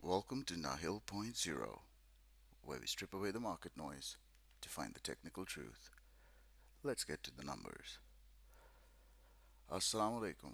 Welcome to Nahil Point Zero, where we strip away the market noise to find the technical truth. Let's get to the numbers. Assalamu alaikum.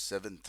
7th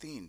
3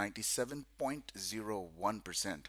97.01%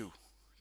2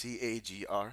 CAGR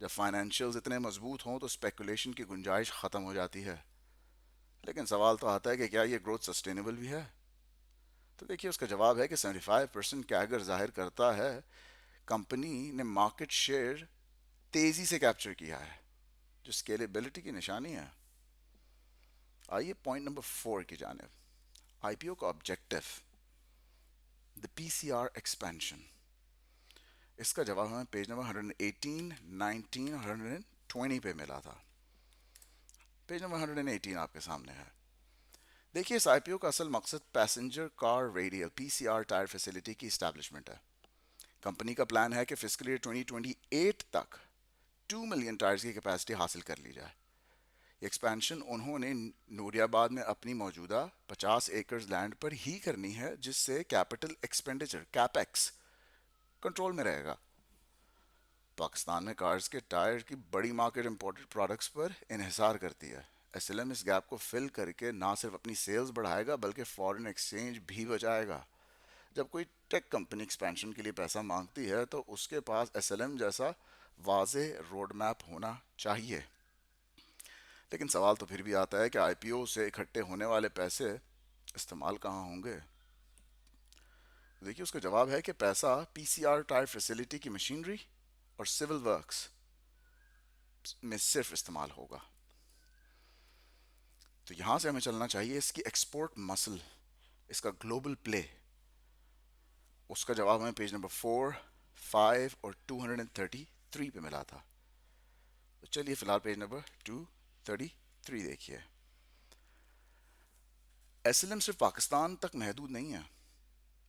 جب فائنینشیلز اتنے مضبوط ہوں تو speculation کی گنجائش ختم ہو جاتی ہے. لیکن سوال تو آتا ہے کہ کیا یہ گروتھ سسٹینیبل بھی ہے؟ تو دیکھیے اس کا جواب ہے کہ 75% کیگر ظاہر کرتا ہے کمپنی نے مارکیٹ شیئر تیزی سے کیپچر کیا ہے، جو اسکیلیبلٹی کی نشانی ہے. آئیے پوائنٹ نمبر 4 کی جانب، آئی پی او کا آبجیکٹو، دا پی سی آر ایکسپینشن. اس کا جواب ہمیں پیج نمبر 118، 19 اور 120 پہ ملا تھا. پیج نمبر 118 آپ کے سامنے ہے. دیکھیے اس آئی پی او کا اصل مقصد پیسنجر کار ریڈیل پی سی آر ٹائر فیسلٹی کی اسٹیبلشمنٹ ہے. کمپنی کا پلان ہے کہ فسکل ایئر 2028 تک 2 ملین ٹائرز کی کیپیسٹی حاصل کر لی جائے. یہ ایکسپینشن انہوں نے نوری آباد میں اپنی موجودہ 50 ایکرز لینڈ پر ہی کرنی ہے، جس سے کیپٹل ایکسپینڈیچر کیپیکس کنٹرول میں رہے گا. پاکستان میں کارز کے ٹائر کی بڑی مارکیٹ امپورٹڈ پروڈکٹس پر انحصار کرتی ہے. ایس ایل ایم اس گیپ کو فل کر کے نہ صرف اپنی سیلز بڑھائے گا بلکہ فورن ایکسچینج بھی بچائے گا. جب کوئی ٹیک کمپنی ایکسپینشن کے لیے پیسہ مانگتی ہے تو اس کے پاس ایس ایل ایم جیسا واضح روڈ میپ ہونا چاہیے. لیکن سوال تو پھر بھی آتا ہے کہ آئی پی او سے اکٹھے ہونے والے پیسے استعمال کہاں ہوں گے؟ دیکھیے اس کا جواب ہے کہ پیسہ پی سی آر ٹائر فیسلٹی کی مشینری اور سول ورکس میں صرف استعمال ہوگا. تو یہاں سے ہمیں چلنا چاہیے اس کی ایکسپورٹ مسل، اس کا گلوبل پلے. اس کا جواب ہمیں پیج نمبر 4، 5 اور 233 پہ ملا تھا. تو چلیے فی الحال پیج نمبر 233 دیکھیے. ایس ایل ایم صرف پاکستان تک محدود نہیں ہے،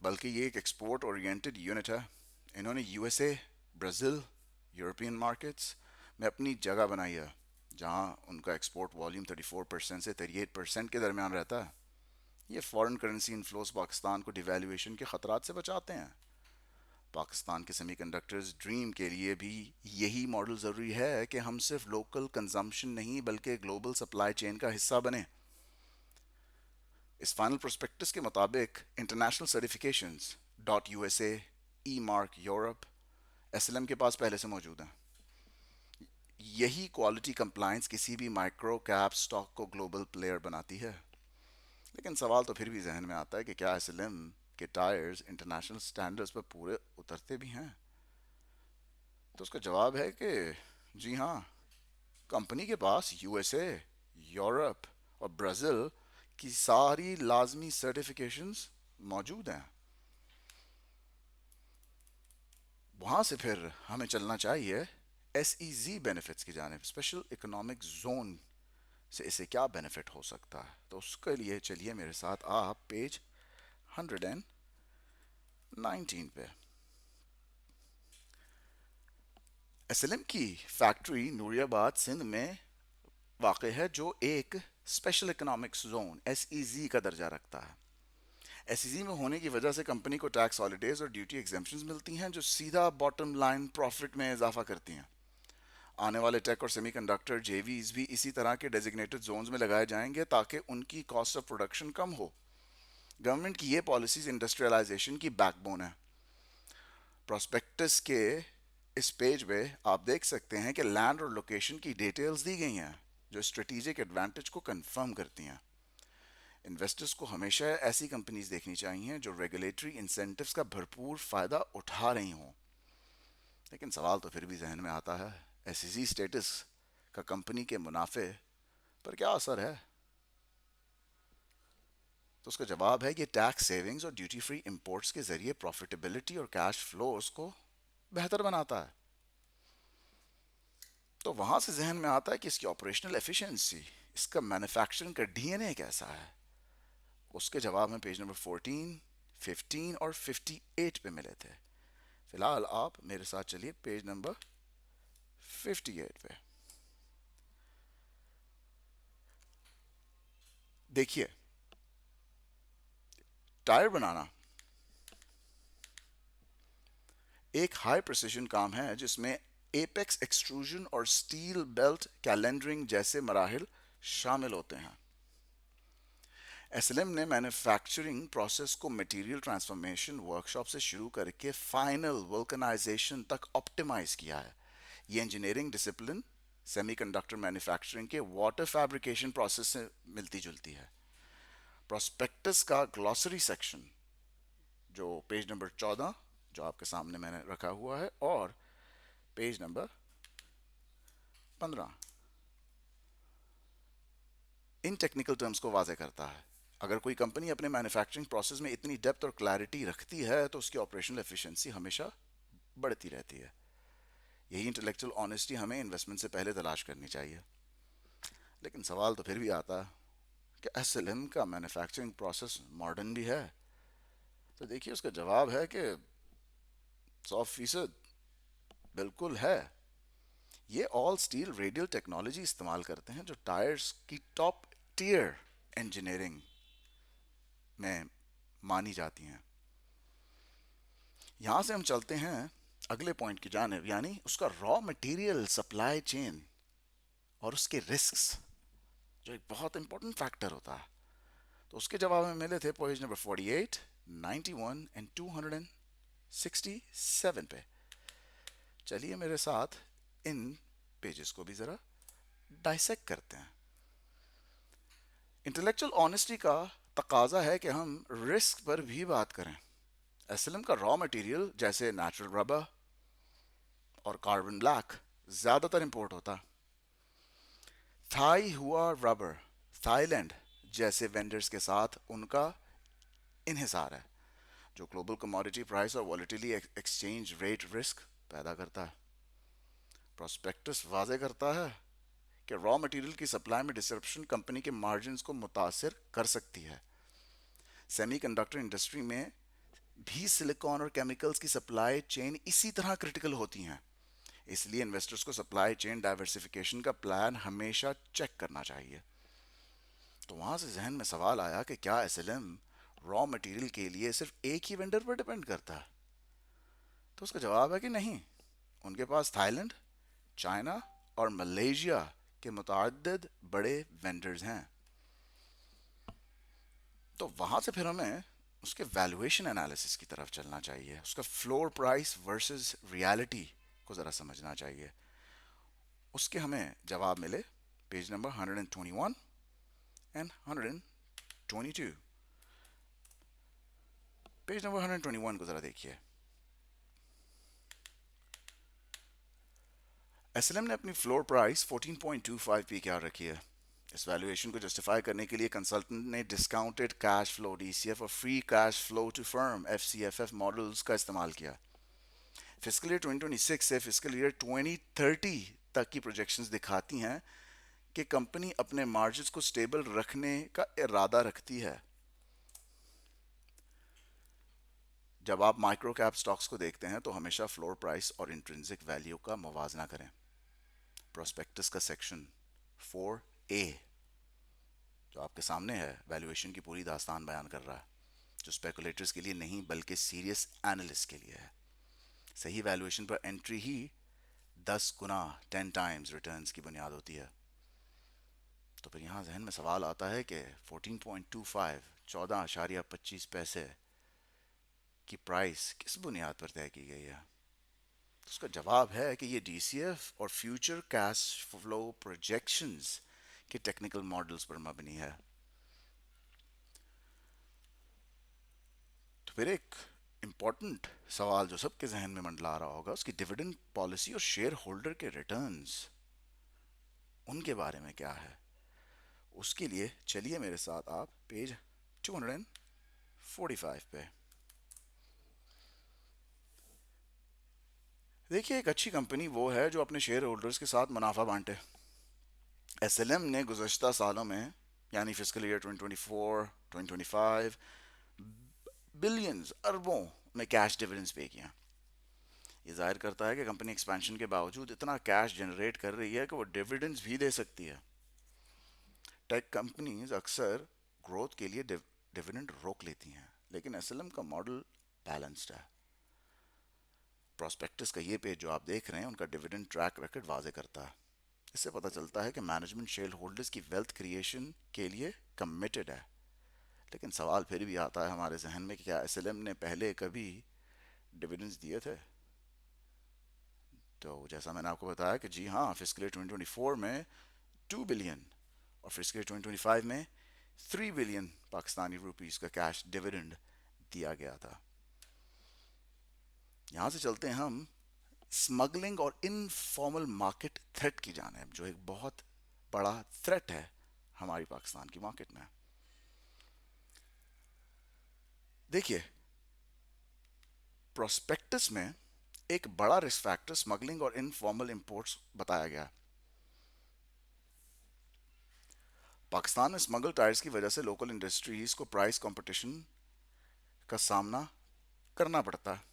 بلکہ یہ ایک ایکسپورٹ اورینٹڈ یونٹ ہے. انہوں نے you S a, Brazil, European markets میں اپنی جگہ بنائی ہے، جہاں ان کا ایکسپورٹ والیوم 34% سے 38% کے درمیان رہتا ہے. یہ فارن کرنسی انفلوز پاکستان کو ڈیویلیویشن کے خطرات سے بچاتے ہیں. پاکستان کے سیمی کنڈکٹرز ڈریم کے لیے بھی یہی ماڈل ضروری ہے کہ ہم صرف لوکل کنزمپشن نہیں بلکہ گلوبل سپلائی چین کا حصہ بنیں. اس فائنل پروسپیکٹس کے مطابق international certifications dot U S A, E mark Europe, S L M کے پاس پہلے سے موجود ہیں. یہی کوالٹی کمپلائنس کسی بھی مائکرو کیپ سٹاک کو گلوبل پلیئر بناتی ہے. لیکن سوال تو پھر بھی ذہن میں آتا ہے کہ کیا ایس ایل ایم کے ٹائرز انٹرنیشنل سٹینڈرڈز پر پورے اترتے بھی ہیں؟ تو اس کا جواب ہے کہ جی ہاں، کمپنی کے پاس یو ایس اے، یورپ اور برازیل کی ساری لازمی سرٹیفکیشنز موجود ہیں. وہاں سے پھر ہمیں چلنا چاہیے ایس ای زی بینیفٹس کی جانب، اسپیشل اکنامک زون سے اسے کیا بینیفٹ ہو سکتا ہے. تو اس کے لیے چلیے میرے ساتھ آپ پیج 119 پہ. ایس ایل ایم کی فیکٹری نوری آباد سندھ میں واقع ہے، جو ایک special economic zone S E Z کا درجہ رکھتا ہے. ایس ای زی میں ہونے کی وجہ سے کمپنی کو ٹیکس ہالیڈیز اور ڈیوٹی ایگزمپشنز ملتی ہیں، جو سیدھا باٹم لائن پروفٹ میں اضافہ کرتی ہیں. آنے والے ٹیک اور سیمی کنڈکٹر جے ویز بھی اسی طرح کے ڈیزگنیٹڈ زونز میں لگائے جائیں گے تاکہ ان کی cost of production come who. Government کی یہ پالیسیز انڈسٹریلائزیشن کی بیک بون ہے. پراسپیکٹس کے اس پیج پہ آپ دیکھ سکتے ہیں کہ لینڈ اور لوکیشن کی ڈیٹیلز دی گئی ہیں، جو اسٹریٹجک ایڈوانٹیج کو کنفرم کرتی ہیں. انویسٹرز کو ہمیشہ ایسی کمپنیز دیکھنی چاہیے جو ریگولیٹری انسینٹیوز کا بھرپور فائدہ اٹھا رہی ہوں. لیکن سوال تو پھر بھی ذہن میں آتا ہے، ایس ای زی اسٹیٹس کا کمپنی کے منافع پر کیا اثر ہے؟ تو اس کا جواب ہے کہ ٹیکس سیونگز اور ڈیوٹی فری امپورٹس کے ذریعے پروفیٹیبلٹی اور کیش فلوز کو بہتر بناتا ہے. تو وہاں سے ذہن میں آتا ہے کہ اس کی آپریشنل ایفیشنسی، اس کا مینوفیکچرنگ کا ڈی این اے کیسا ہے؟ اس کے جواب میں پیج نمبر 14، 15 اور 58 پہ ملے تھے. فی الحال آپ میرے ساتھ چلیے پیج نمبر 58 پہ. دیکھیے ٹائر بنانا ایک ہائی پریسیجن کام ہے جس میں ایپیکس ایکسٹروژن اور سٹیل بیلٹ کیلنڈرنگ جیسے مراحل شامل ہوتے ہیں. ایس ایل ایم نے مینوفیکچرنگ پروسیس کو مٹیریل ٹرانسفارمیشن ورکشاپ سے شروع کر کے فائنل ولکنائزیشن تک آپٹیمائز کیا ہے. یہ engineering discipline semi conductor manufacturing کے واٹر فیبریکیشن پروسیس سے ملتی جلتی ہے. پراسپیکٹس کا گلوسری سیکشن جو پیج نمبر 14 جو آپ کے سامنے میں نے رکھا ہوا ہے، اور پیج نمبر 15 ان ٹیکنیکل ٹرمز کو واضح کرتا ہے. اگر کوئی کمپنی اپنے مینوفیکچرنگ پروسیس میں اتنی ڈیپتھ اور کلیئرٹی رکھتی ہے تو اس کی آپریشنل ایفیشنسی ہمیشہ بڑھتی رہتی ہے. یہی انٹلیکچوئل آنیسٹی ہمیں انویسٹمنٹ سے پہلے تلاش کرنی چاہیے. لیکن سوال تو پھر بھی آتا ہے کہ ایس ایل ایم کا مینوفیکچرنگ پروسیس ماڈرن بھی ہے؟ تو دیکھیے اس کا جواب ہے کہ 100% بالکل ہے. یہ آل اسٹیل ریڈیل ٹیکنالوجی استعمال کرتے ہیں جو ٹائرز کی ٹاپ ٹیئر انجینئرنگ میں مانی جاتی ہیں. یہاں سے ہم چلتے ہیں اگلے پوائنٹ کی جانب، یعنی اس کا را مٹیریل سپلائی چین اور اس کے رسکس، جو ایک بہت امپورٹنٹ فیکٹر ہوتا ہے. تو اس کے جواب میں ملے تھے پیج نمبر 48، 91 اینڈ 267 پہ. چلیے میرے ساتھ ان پیجز کو بھی ذرا ڈائسیکٹ کرتے ہیں. انٹلیکچوئل آنیسٹی کا تقاضا ہے کہ ہم رسک پر بھی بات کریں. ایس ایل ایم کا را مٹیریل جیسے نیچرل ربر اور کاربن بلیک زیادہ تر امپورٹ ہوتا. تھائی ہوا ربر، تھائی لینڈ جیسے وینڈرز کے ساتھ ان کا انحصار ہے جو گلوبل کموڈٹی پرائس اور والیٹیلی ایکسچینج ریٹ رسک پیدا کرتا ہے. پراسپیکٹس واضح کرتا ہے کہ را مٹیریل کی سپلائی میں ڈسرپشن کمپنی کے مارجنز کو متاثر کر سکتی ہے. سیمی کنڈکٹر انڈسٹری میں بھی سلیکان اور کیمیکلز کی سپلائی چین اسی طرح کرٹیکل ہوتی ہیں. اس لیے انویسٹرز کو سپلائی چین ڈائیورسفیکیشن کا پلان ہمیشہ چیک کرنا چاہیے. تو وہاں سے ذہن میں سوال آیا کہ کیا S L M raw material کے لیے صرف ایک ہی وینڈر پر ڈپینڈ کرتا ہے؟ تو اس کا جواب ہے کہ نہیں. ان کے پاس تھائی لینڈ، چائنا اور ملیشیا کے متعدد بڑے وینڈرز ہیں. تو وہاں سے پھر ہمیں اس کے ویلیویشن انالیسس کی طرف چلنا چاہیے. اس کا فلور پرائس ورسز ریالٹی کو ذرا سمجھنا چاہیے. اس کے ہمیں جواب ملے page number 121 and 122. Page number 121 کو ذرا دیکھیے. ایس ایل ایم نے اپنی فلور پرائس 14.25 پی کیا رکھی ہے. اس ویلیویشن کو جسٹیفائی کرنے کے لیے کنسلٹنٹ نے discounted cash flow D C F اور free cash flow to firm F C F F models کا استعمال کیا. فسکل ایئر 2026 سے فسکل ایئر 2030 تک کی پروجیکشنز دکھاتی ہیں کہ کمپنی اپنے مارجنز کو سٹیبل رکھنے کا ارادہ رکھتی ہے. جب آپ مائکرو کیپ سٹاکس کو دیکھتے ہیں تو ہمیشہ فلور پرائس اور انٹرنسک ویلیو کا موازنہ کریں. پراسپیکٹس کا سیکشن 4A جو آپ کے سامنے ہے ویلیویشن کی پوری داستان بیان کر رہا ہے، جو اسپیکولیٹرز کے لیے نہیں بلکہ سیریس اینالسٹ کے لیے ہے. صحیح ویلیویشن پر انٹری ہی 10 گنا 10 ٹائمز ریٹرنز کی بنیاد ہوتی ہے. تو پھر یہاں ذہن میں سوال آتا ہے کہ 14.25 14.25 پیسے کی پرائس کس بنیاد پر طے کی گئی ہے؟ تو اس کا جواب ہے کہ یہ ڈی سی ایف اور فیوچر کیش فلو پروجیکشنز کے ٹیکنیکل ماڈلز پر مبنی ہے. تو پھر ایک امپورٹنٹ سوال جو سب کے ذہن میں منڈلا رہا ہوگا، اس کی ڈیویڈنڈ پالیسی اور شیئر ہولڈر کے ریٹرنز، ان کے بارے میں کیا ہے؟ اس کے لیے چلیے میرے ساتھ آپ پیج 245 پہ دیکھیے. ایک اچھی کمپنی وہ ہے جو اپنے شیئر ہولڈرز کے ساتھ منافع بانٹے. ایس ایل ایم نے گزشتہ سالوں میں یعنی فسکل ایئر 2024 2025 بلینز اربوں میں کیش ڈیویڈنڈز پے کیا. یہ ظاہر کرتا ہے کہ کمپنی ایکسپینشن کے باوجود اتنا کیش جنریٹ کر رہی ہے کہ وہ ڈیویڈنڈز بھی دے سکتی ہے. ٹیک کمپنیز اکثر گروتھ کے لیے ڈیویڈنڈ روک لیتی ہیں، لیکن ایس ایل ایم کا ماڈل بیلنسڈ ہے. پراسپیکٹس کا یہ پیج جو آپ دیکھ رہے ہیں ان کا ڈیویڈنڈ ٹریک ریکارڈ واضح کرتا ہے. اس سے پتہ چلتا ہے کہ مینجمنٹ شیئر ہولڈرز کی ویلتھ کریشن کے لیے کمیٹڈ ہے. لیکن سوال پھر بھی آتا ہے ہمارے ذہن میں کہ کیا ایس ایل ایم نے پہلے کبھی ڈیویڈنڈز دیے تھے؟ تو جیسا میں نے آپ کو بتایا کہ جی ہاں، فسکل ایئر 2024 میں 2 بلین اور فسکل ایئر 2025 میں 3 بلین پاکستانی روپیز کا کیش ڈیویڈنڈ دیا گیا تھا. یہاں سے چلتے ہیں ہم اسمگلنگ اور انفارمل مارکیٹ تھریٹ کی جانب، جو ایک بہت بڑا تھریٹ ہے ہماری پاکستان کی مارکیٹ میں. دیکھیے، پروسپیکٹس میں ایک بڑا رسک فیکٹر اسمگلنگ اور انفارمل امپورٹس بتایا گیا. پاکستان میں اسمگل ٹائرز کی وجہ سے لوکل انڈسٹریز کو پرائس کمپٹیشن کا سامنا کرنا پڑتا ہے.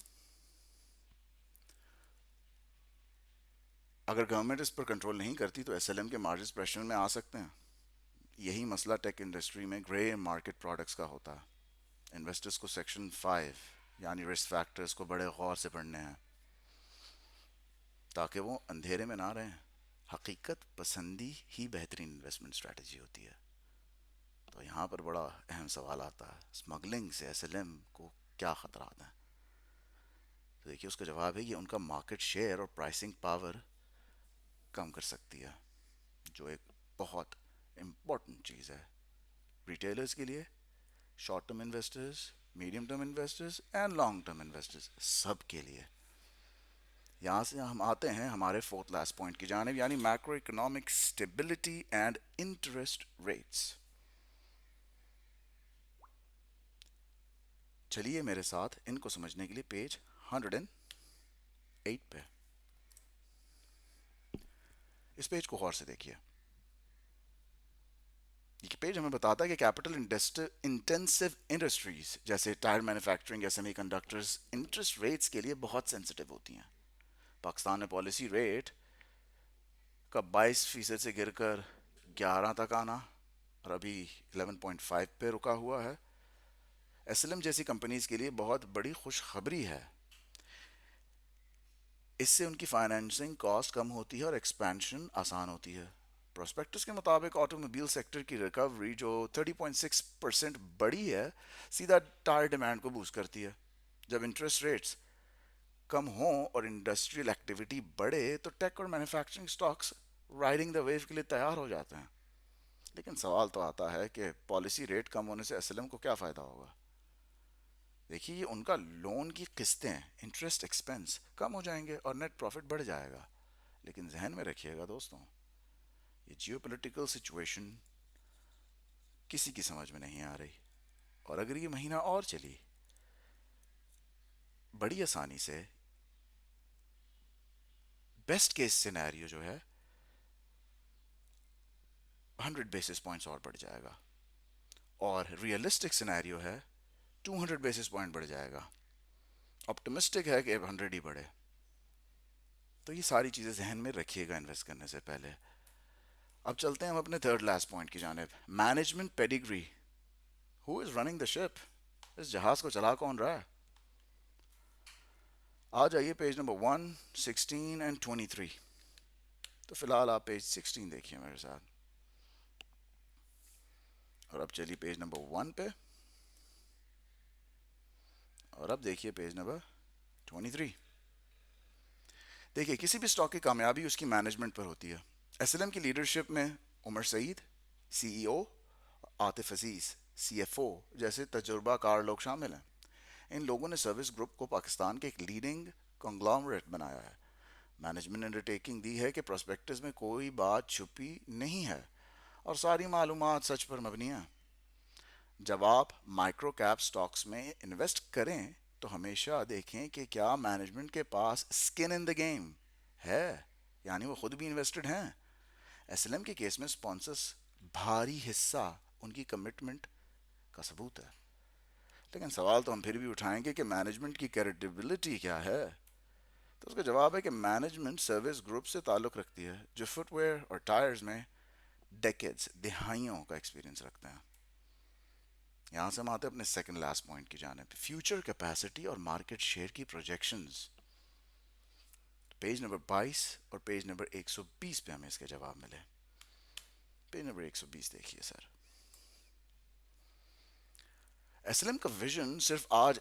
اگر گورنمنٹ اس پر کنٹرول نہیں کرتی تو ایس ایل ایم کے مارجنز پریشر میں آ سکتے ہیں. یہی مسئلہ ٹیک انڈسٹری میں گرے مارکیٹ پروڈکٹس کا ہوتا ہے. انویسٹرز کو سیکشن 5 یعنی رسک فیکٹرز کو بڑے غور سے پڑھنے ہیں تاکہ وہ اندھیرے میں نہ رہیں. حقیقت پسندی ہی بہترین انویسٹمنٹ اسٹریٹجی ہوتی ہے. تو یہاں پر بڑا اہم سوال آتا ہے، اسمگلنگ سے ایس ایل ایم کو کیا خطرات ہیں؟ تو دیکھیے، اس کا جواب ہے یہ ان کا مارکیٹ شیئر اور پرائسنگ پاور کم کر سکتی ہے، جو ایک بہت امپورٹنٹ چیز ہے ریٹیلرز کے لیے، short term investors, medium term investors and long term investors, سب کے لیے. یہاں سے ہم آتے ہیں ہمارے فورتھ لاسٹ پوائنٹ کی جانب، یعنی macro economic stability and interest rates. چلیے میرے ساتھ ان کو سمجھنے کے لیے پیج 108 پہ اس پیج کو غور سے دیکھیے. یہ پیج ہمیں بتاتا ہے کہ کیپٹل انٹینسو انڈسٹریز جیسے ٹائر مینوفیکچرنگ یا سیمی کنڈکٹرز انٹرسٹ ریٹس کے لیے بہت سینسٹیو ہوتی ہیں. پاکستان میں پالیسی ریٹ کا 22% سے گر کر 11 تک آنا اور ابھی 11.5 پہ رکا ہوا ہے، ایس ایل ایم جیسی کمپنیز کے لیے بہت بڑی خوشخبری ہے. اس سے ان کی فائنینسنگ کاسٹ کم ہوتی ہے اور ایکسپینشن آسان ہوتی ہے. پروسپیکٹس کے مطابق آٹو موبائل سیکٹر کی ریکوری جو 30.6% بڑی ہے، سیدھا ٹائر ڈیمانڈ کو بوسٹ کرتی ہے. جب انٹرسٹ ریٹس کم ہوں اور انڈسٹریل ایکٹیویٹی بڑھے تو ٹیک اور manufacturing stocks riding the wave کے لیے تیار ہو جاتے ہیں. لیکن سوال تو آتا ہے کہ پالیسی ریٹ کم ہونے سے ایس ایل ایم کو کیا فائدہ ہوگا؟ دیکھیے، ان کا لون کی قسطیں، انٹرسٹ ایکسپینس کم ہو جائیں گے اور نیٹ پروفٹ بڑھ جائے گا. لیکن ذہن میں رکھیے گا دوستوں، یہ جیو پولیٹیکل سچویشن کسی کی سمجھ میں نہیں آ رہی، اور اگر یہ مہینہ اور چلی بڑی آسانی سے بیسٹ کیس سینیریو جو ہے 100 بیسس پوائنٹس اور بڑھ جائے گا، اور ریئلسٹک سینیریو ہے 200 بیسس پوائنٹ بڑھ جائے گا. آپٹمسٹک ہے کہ 100 ہی بڑھے. تو یہ ساری چیزیں ذہن میں رکھیے گا انویسٹ کرنے سے پہلے. اب چلتے ہیں ہم اپنے تھرڈ لاسٹ پوائنٹ کی جانب، management پیڈیگری. Who is running the شپ؟ اس جہاز کو چلا کون رہا ہے؟ آ جائیے پیج نمبر 1، 16 اینڈ 23. تو فی الحال آپ پیج 16 دیکھیے میرے ساتھ، اور اب چلیے پیج نمبر 1 پہ، اور اب دیکھیے پیج نمبر 23. دیکھیے، کسی بھی اسٹاک کی کامیابی اس کی مینجمنٹ پر ہوتی ہے. ایس ایل ایم کی لیڈرشپ میں عمر سعید سی ای او، عاطف عزیز سی ایف او جیسے تجربہ کار لوگ شامل ہیں. ان لوگوں نے سروس گروپ کو پاکستان کے ایک لیڈنگ کنگلامریٹ بنایا ہے. مینجمنٹ نے انڈرٹیکنگ دی ہے کہ پروسپیکٹس میں کوئی بات چھپی نہیں ہے اور ساری معلومات سچ پر مبنی ہیں. جب آپ مائکرو کیپ سٹاکس میں انویسٹ کریں تو ہمیشہ دیکھیں کہ کیا مینجمنٹ کے پاس اسکن ان دا گیم ہے، یعنی وہ خود بھی انویسٹڈ ہیں. ایس ایل ایم کے کیس میں اسپانسرس بھاری حصہ ان کی کمٹمنٹ کا ثبوت ہے. لیکن سوال تو ہم پھر بھی اٹھائیں گے کہ مینجمنٹ کی کریڈیبلٹی کیا ہے؟ تو اس کا جواب ہے کہ مینجمنٹ سروس گروپ سے تعلق رکھتی ہے جو فٹ ویئر اور ٹائرز میں ڈیکیڈز، دہائیوں کا ایکسپیرینس رکھتے ہیں. یہاں سے ہم آتے ہیں اپنے سیکنڈ لاسٹ پوائنٹ کی جانب، فیوچر کیپیسٹی اور مارکیٹ شیئر کی پروجیکشنز. پیج نمبر 22 اور پیج نمبر 120 پہ ہمیں اس کے جواب ملے. پیج نمبر 120 دیکھیے سر. ایس ایل ایم کا ویژن صرف آج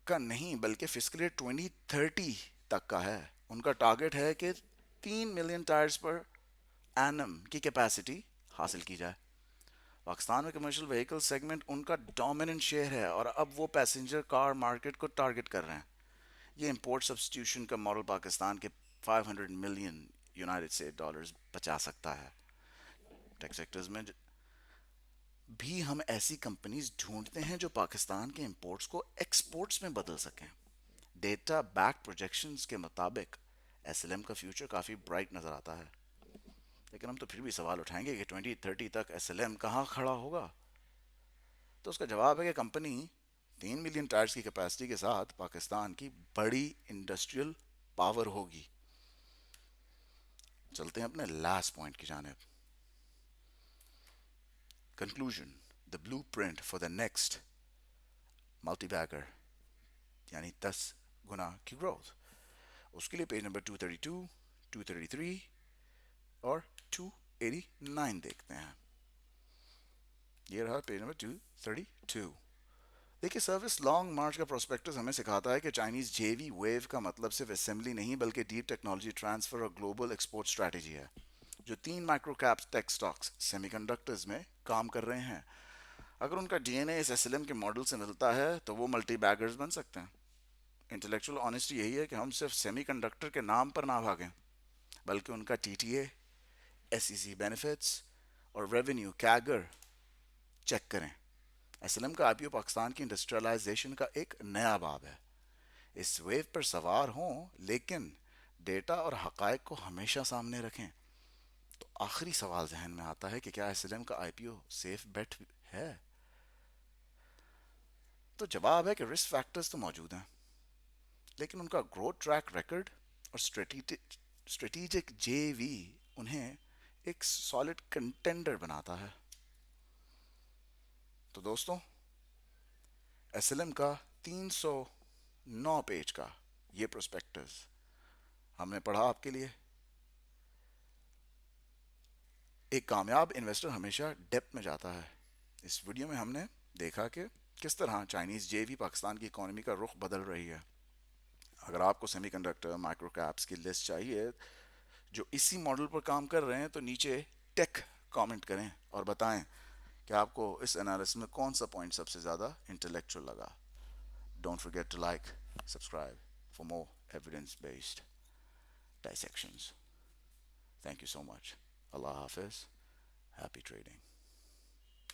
کا نہیں بلکہ فسکل ایئر 2030 تک کا ہے. ان کا ٹارگٹ ہے کہ 3 ملین ٹائرز پر اینم کی کیپیسٹی حاصل کی جائے. پاکستان میں کمرشل وہیکل سیگمنٹ ان کا ڈومیننٹ شیئر ہے اور اب وہ پیسنجر کار مارکیٹ کو ٹارگٹ کر رہے ہیں. یہ امپورٹ سبسٹیوشن کا ماڈل پاکستان کے 500 ملین یونائٹڈ اسٹیٹ ڈالرز بچا سکتا ہے. ٹیک سیکٹرز میں بھی ہم ایسی کمپنیز ڈھونڈتے ہیں جو پاکستان کے امپورٹس کو ایکسپورٹس میں بدل سکیں. ڈیٹا بیک پروجیکشنز کے مطابق ایس ایل ایم کا فیوچر کافی برائٹ نظر آتا ہے. لیکن ہم تو پھر بھی سوال اٹھائیں گے کہ 2030 تک ایس ایل ایم کہاں کھڑا ہوگا. تو اس کا جواب ہے کہ کمپنی 3 ملین ٹائرز کی کیپیسٹی کے ساتھ پاکستان کی بڑی انڈسٹریل پاور ہوگی. چلتے ہیں اپنے لاسٹ پوائنٹ کی جانب. Conclusion: the blueprint for the next multibagger, یعنی 10 گنا کی گروتھ. اس کے لیے پیج نمبر 232، 233 اور 289 دیکھتے ہیں. یہ رہا پیج نمبر 232. دیکھیے، سروس لانگ مارچ کا پروسپیکٹس ہمیں سکھاتا ہے کہ چائنیز جے وی ویو کا مطلب صرف اسمبلی نہیں بلکہ ڈیپ ٹیکنالوجی ٹرانسفر اور گلوبل ایکسپورٹ اسٹریٹجی ہے. جو 3 مائکرو کیپس ٹیک سٹاکس سیمی کنڈکٹرز میں کام کر رہے ہیں، اگر ان کا ڈی این اے اس ایس ایل ایم کے ماڈل سے ملتا ہے تو وہ ملٹی بیگرز بن سکتے ہیں. انٹلیکچوئل آنیسٹی یہی ہے کہ ہم صرف سیمی کنڈکٹر کے نام پر نہ بھاگیں بلکہ ان کا T T A, S E C benefits اور ریونیو کیگر چیک کریں. ایس ایل ایم کا آئی پی او پاکستان کی انڈسٹریلائزیشن کا ایک نیا باب ہے. اس ویو پر سوار ہوں لیکن ڈیٹا اور حقائق کو ہمیشہ سامنے رکھیں. تو آخری سوال ذہن میں آتا ہے کہ کیا ایس ایل ایم کا I P O safe bat ہے؟ تو جواب ہے کہ رسک فیکٹرز تو موجود ہیں، لیکن ان کا گروتھ ٹریک ریکارڈ اور اسٹریٹجک جے وی انہیں ایک سالڈ کنٹینڈر بناتا ہے. تو دوستوں، ایس ایل ایم کا 309 پیج کا یہ پروسپیکٹس ہم نے پڑھا آپ کے لیے. ایک کامیاب انویسٹر ہمیشہ ڈیپتھ میں جاتا ہے. اس ویڈیو میں ہم نے دیکھا کہ کس طرح چائنیز جے وی پاکستان کی اکانومی کا رخ بدل رہی ہے. اگر آپ کو سیمی کنڈکٹر مائکرو کیپس کی لسٹ چاہیے جو اسی ماڈل پر کام کر رہے ہیں تو نیچے ٹیک کامنٹ کریں اور بتائیں کہ آپ کو اس انالیسس میں کون سا پوائنٹ سب سے زیادہ انٹلیکچوئل لگا. Don't forget to like, subscribe for more evidence based dissections. Thank you so much. Allah Hafiz. Happy trading.